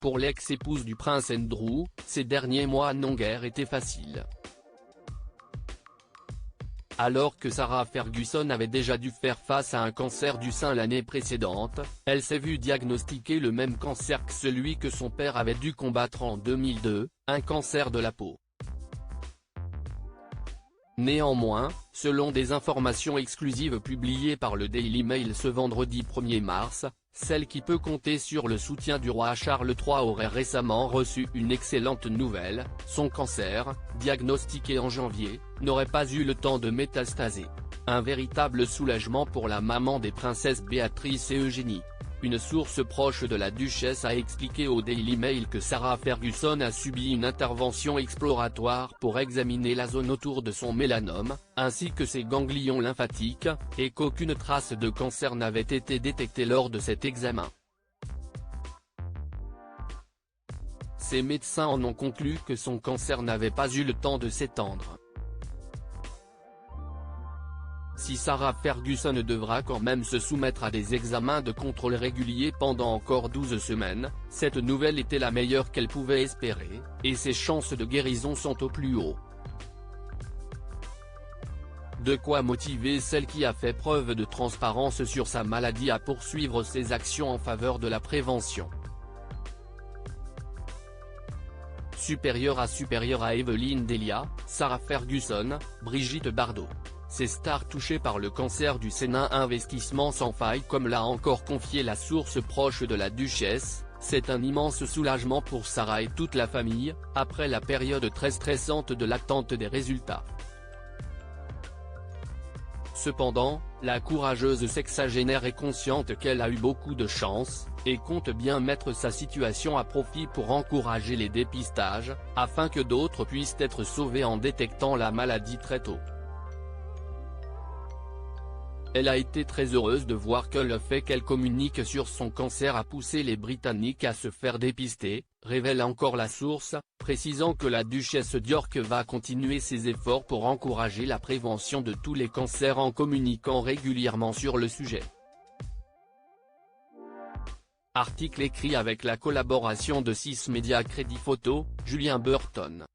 Pour l'ex-épouse du prince Andrew, ces derniers mois n'ont guère été faciles. Alors que Sarah Ferguson avait déjà dû faire face à un cancer du sein l'année précédente, elle s'est vue diagnostiquer le même cancer que celui que son père avait dû combattre en 2002, un cancer de la peau. Néanmoins, selon des informations exclusives publiées par le Daily Mail ce vendredi 1er mars, celle qui peut compter sur le soutien du roi Charles III aurait récemment reçu une excellente nouvelle: son cancer, diagnostiqué en janvier, n'aurait pas eu le temps de métastaser. Un véritable soulagement pour la maman des princesses Béatrice et Eugénie. Une source proche de la duchesse a expliqué au Daily Mail que Sarah Ferguson a subi une intervention exploratoire pour examiner la zone autour de son mélanome, ainsi que ses ganglions lymphatiques, et qu'aucune trace de cancer n'avait été détectée lors de cet examen. Ses médecins en ont conclu que son cancer n'avait pas eu le temps de s'étendre. Si Sarah Ferguson devra quand même se soumettre à des examens de contrôle réguliers pendant encore 12 semaines, cette nouvelle était la meilleure qu'elle pouvait espérer, et ses chances de guérison sont au plus haut. De quoi motiver celle qui a fait preuve de transparence sur sa maladie à poursuivre ses actions en faveur de la prévention. Supérieure à Evelyne Delia, Sarah Ferguson, Brigitte Bardot. Ces stars touchées par le cancer du sein, un investissement sans faille comme l'a encore confié la source proche de la duchesse, c'est un immense soulagement pour Sarah et toute la famille, après la période très stressante de l'attente des résultats. Cependant, la courageuse sexagénaire est consciente qu'elle a eu beaucoup de chance, et compte bien mettre sa situation à profit pour encourager les dépistages, afin que d'autres puissent être sauvés en détectant la maladie très tôt. Elle a été très heureuse de voir que le fait qu'elle communique sur son cancer a poussé les Britanniques à se faire dépister, révèle encore la source, précisant que la duchesse d'York va continuer ses efforts pour encourager la prévention de tous les cancers en communiquant régulièrement sur le sujet. Article écrit avec la collaboration de 6 Médias Crédit Photo, Julien Burton.